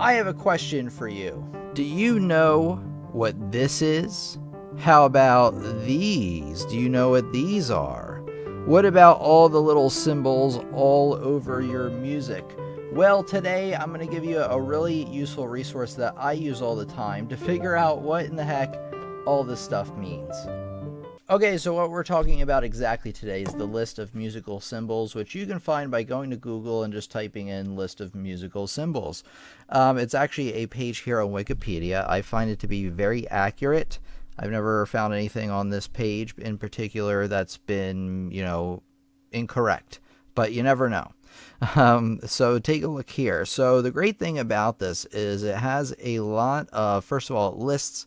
I have a question for you. Do you know what this is? How about these? Do you know what these are? What about all the little symbols all over your music? Well, today I'm going to give you a really useful resource that I use all the time to figure out what in the heck all this stuff means. Okay, so what we're talking about exactly today is the list of musical symbols, which you can find by going to Google and just typing in list of musical symbols. It's actually a page here on Wikipedia. I find it to be very accurate. I've never found anything on this page in particular that's been, incorrect, but you never know. So take a look here. So the great thing about this is it has a lot of, first of all, it lists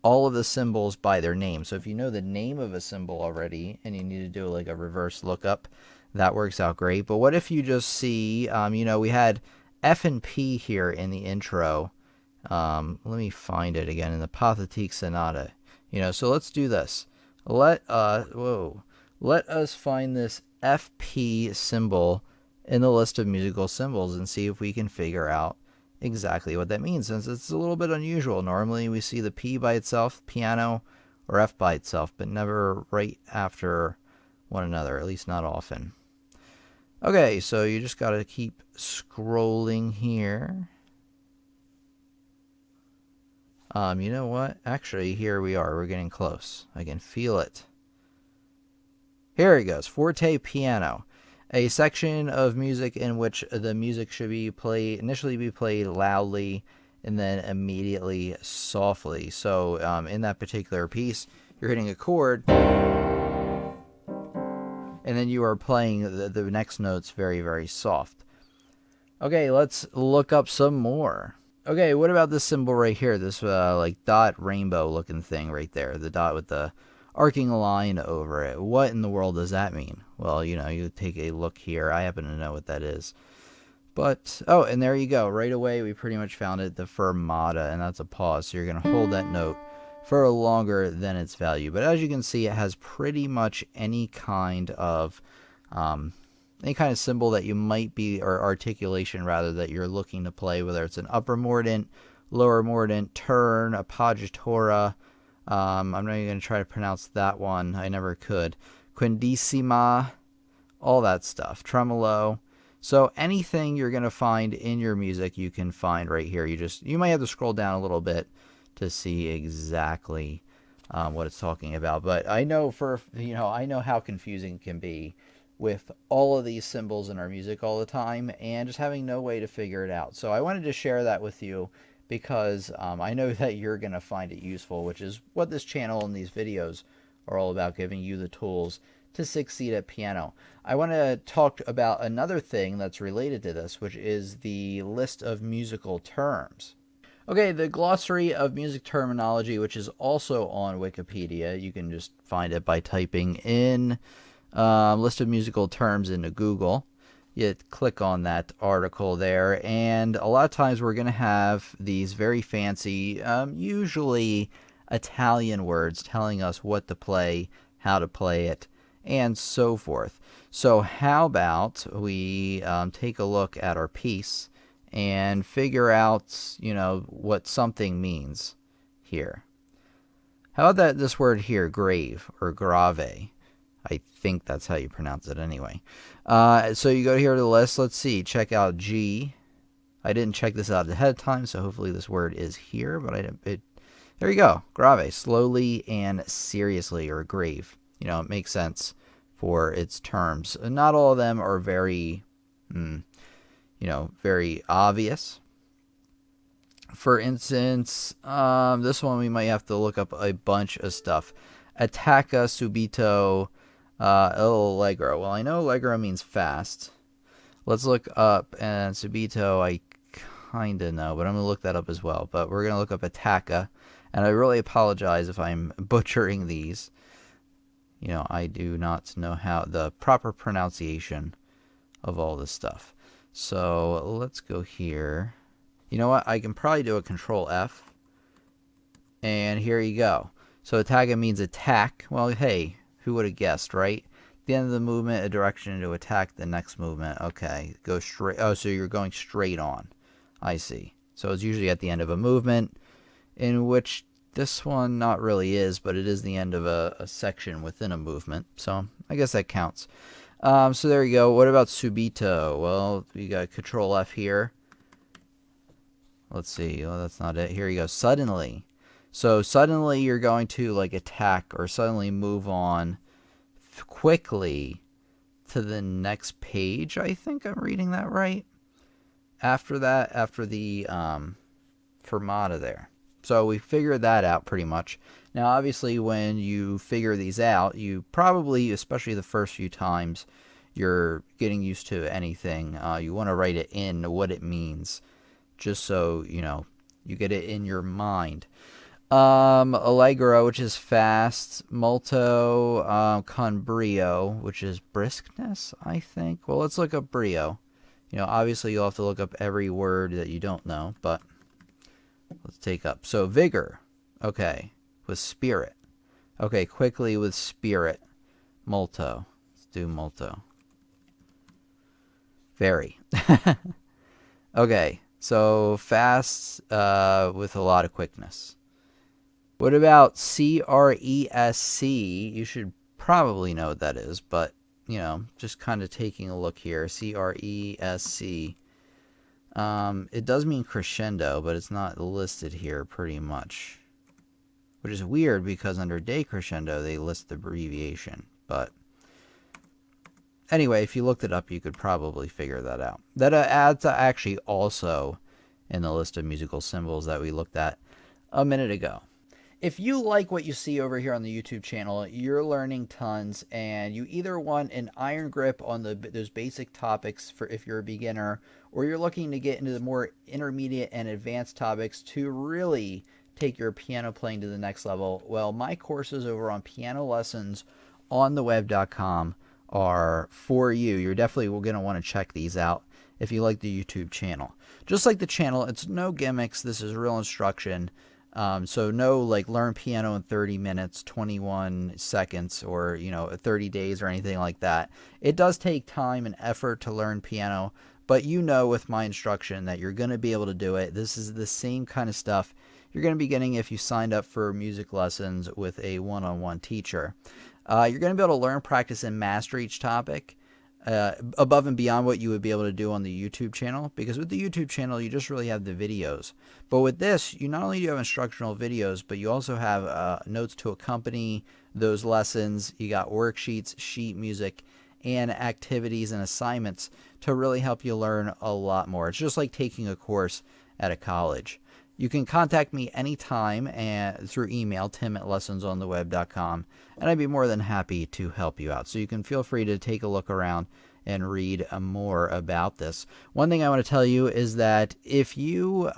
all of the symbols by their name. So if you know the name of a symbol already and you need to do like a reverse lookup, that works out great. But what if you just see, we had F and P here in the intro. Let me find it again in the Pathetique Sonata. So let's do this. Let us find this FP symbol in the list of musical symbols and see if we can figure out exactly what that means, since it's a little bit unusual. Normally we see the P by itself, piano, or F by itself, but never right after one another, at least not often. Okay, so you just got to keep scrolling here. You know what? Actually, here we are. We're getting close. I can feel it. Here it goes. Forte piano. A section of music in which the music should be initially be played loudly and then immediately softly. So in that particular piece, you're hitting a chord and then you are playing the next notes very, very soft. Okay, let's look up some more. Okay, what about this symbol right here? This like dot rainbow looking thing right there. The dot with the arcing line over it. What in the world does that mean? Well, you take a look here. I happen to know what that is. But, and there you go. Right away, we pretty much found it, the fermata, and that's a pause. So you're going to hold that note for longer than its value. But as you can see, it has pretty much any kind of symbol that you might be, or articulation rather, that you're looking to play, whether it's an upper mordant, lower mordant, turn, appoggiatura. I'm not even going to try to pronounce that one. I never could. Quindecima, all that stuff. Tremolo. So anything you're going to find in your music, you can find right here. You might have to scroll down a little bit to see exactly what it's talking about. But I know I know how confusing it can be with all of these symbols in our music all the time and just having no way to figure it out. So I wanted to share that with you, because I know that you're going to find it useful, which is what this channel and these videos are all about, giving you the tools to succeed at piano. I want to talk about another thing that's related to this, which is the list of musical terms. Okay, the glossary of music terminology, which is also on Wikipedia. You can just find it by typing in list of musical terms into Google. You click on that article there, and a lot of times we're going to have these very fancy, usually Italian words telling us what to play, how to play it, and so forth. So how about we take a look at our piece and figure out, what something means here. How about this word here, grave or grave? I think that's how you pronounce it anyway. So you go here to the list. Let's see. Check out G. I didn't check this out ahead of time, so hopefully this word is here. But there you go. Grave. Slowly and seriously, or grave. It makes sense for its terms. Not all of them are very, very obvious. For instance, this one we might have to look up a bunch of stuff. Attacca subito. Allegro. Well, I know allegro means fast. Let's look up, and subito I kind of know, but I'm going to look that up as well. But we're going to look up attacca, and I really apologize if I'm butchering these. I do not know how the proper pronunciation of all this stuff. So let's go here. You know what? I can probably do a Control F, and here you go. So attacca means attack. Well, hey, who would have guessed, right? The end of the movement, a direction to attack the next movement. Okay, go straight. Oh, so you're going straight on. I see. So it's usually at the end of a movement, in which this one not really is, but it is the end of a section within a movement. So I guess that counts. So there you go. What about subito? Well, we got Control F here. Let's see. Well, that's not it. Here you go. Suddenly. So suddenly you're going to like attack or suddenly move on quickly to the next page. I think I'm reading that right. After that, after the fermata there. So we figured that out pretty much. Now, obviously, when you figure these out, you probably, especially the first few times you're getting used to anything, you want to write it in what it means, just so, you know, you get it in your mind. Allegro, which is fast. Molto, con brio, which is briskness, I think. Well, let's look up brio. You know, obviously, you'll have to look up every word that you don't know, but let's take up. So, vigor. Okay. With spirit. Okay, quickly with spirit. Molto. Let's do molto. Very. Okay, so fast with a lot of quickness. What about CRESC? You should probably know what that is, but, you know, just kind of taking a look here. CRESC. It does mean crescendo, but it's not listed here pretty much. Which is weird because under decrescendo they list the abbreviation. But anyway, if you looked it up, you could probably figure that out. That adds actually also in the list of musical symbols that we looked at a minute ago. If you like what you see over here on the YouTube channel, you're learning tons, and you either want an iron grip on those basic topics for if you're a beginner, or you're looking to get into the more intermediate and advanced topics to really take your piano playing to the next level, well, my courses over on pianolessonsontheweb.com are for you. You're definitely going to want to check these out if you like the YouTube channel. Just like the channel, it's no gimmicks. This is real instruction. So no like learn piano in 30 minutes, 21 seconds, or, you know, 30 days or anything like that. It does take time and effort to learn piano, but you know with my instruction that you're going to be able to do it. This is the same kind of stuff you're going to be getting if you signed up for music lessons with a one-on-one teacher. You're going to be able to learn, practice, and master each topic above and beyond what you would be able to do on the YouTube channel, because with the YouTube channel, you just really have the videos. But with this, you not only do have instructional videos, but you also have notes to accompany those lessons. You got worksheets, sheet music, and activities and assignments to really help you learn a lot more. It's just like taking a course at a college. You can contact me anytime and through email, tim@lessonsontheweb.com, and I'd be more than happy to help you out. So you can feel free to take a look around and read more about this. One thing I want to tell you is that if you,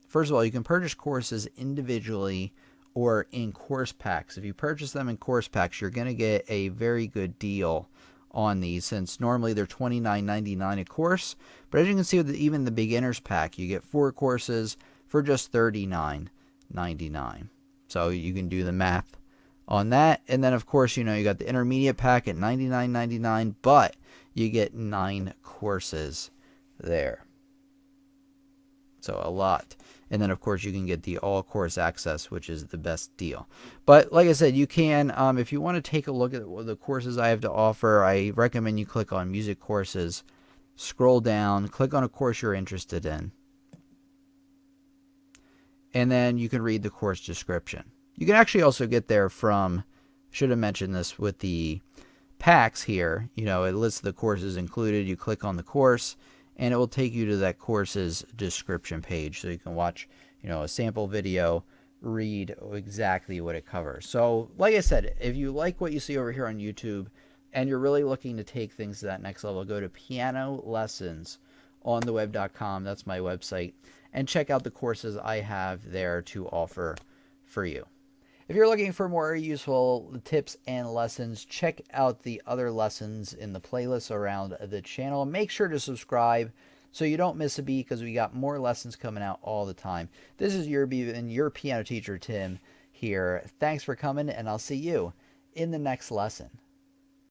first of all, you can purchase courses individually or in course packs. If you purchase them in course packs, you're going to get a very good deal on these, since normally they're $29.99 a course. But as you can see with even the beginner's pack, you get 4 courses for just $39.99. So you can do the math on that. And then, of course, you know, you got the intermediate pack at $99.99, but you get 9 courses there. So a lot. And then, of course, you can get the all-course access, which is the best deal. But like I said, you can, if you want to take a look at the courses I have to offer, I recommend you click on Music Courses, scroll down, click on a course you're interested in, and then you can read the course description. You can actually also get there from, should have mentioned this with the packs here, you know, it lists the courses included. You click on the course, and it will take you to that course's description page, so you can watch, you know, a sample video, read exactly what it covers. So, like I said, if you like what you see over here on YouTube and you're really looking to take things to that next level, go to pianolessonsontheweb.com. That's my website, and check out the courses I have there to offer for you. If you're looking for more useful tips and lessons, check out the other lessons in the playlist around the channel. Make sure to subscribe so you don't miss a beat, because we got more lessons coming out all the time. This is your piano teacher, Tim, here. Thanks for coming, and I'll see you in the next lesson.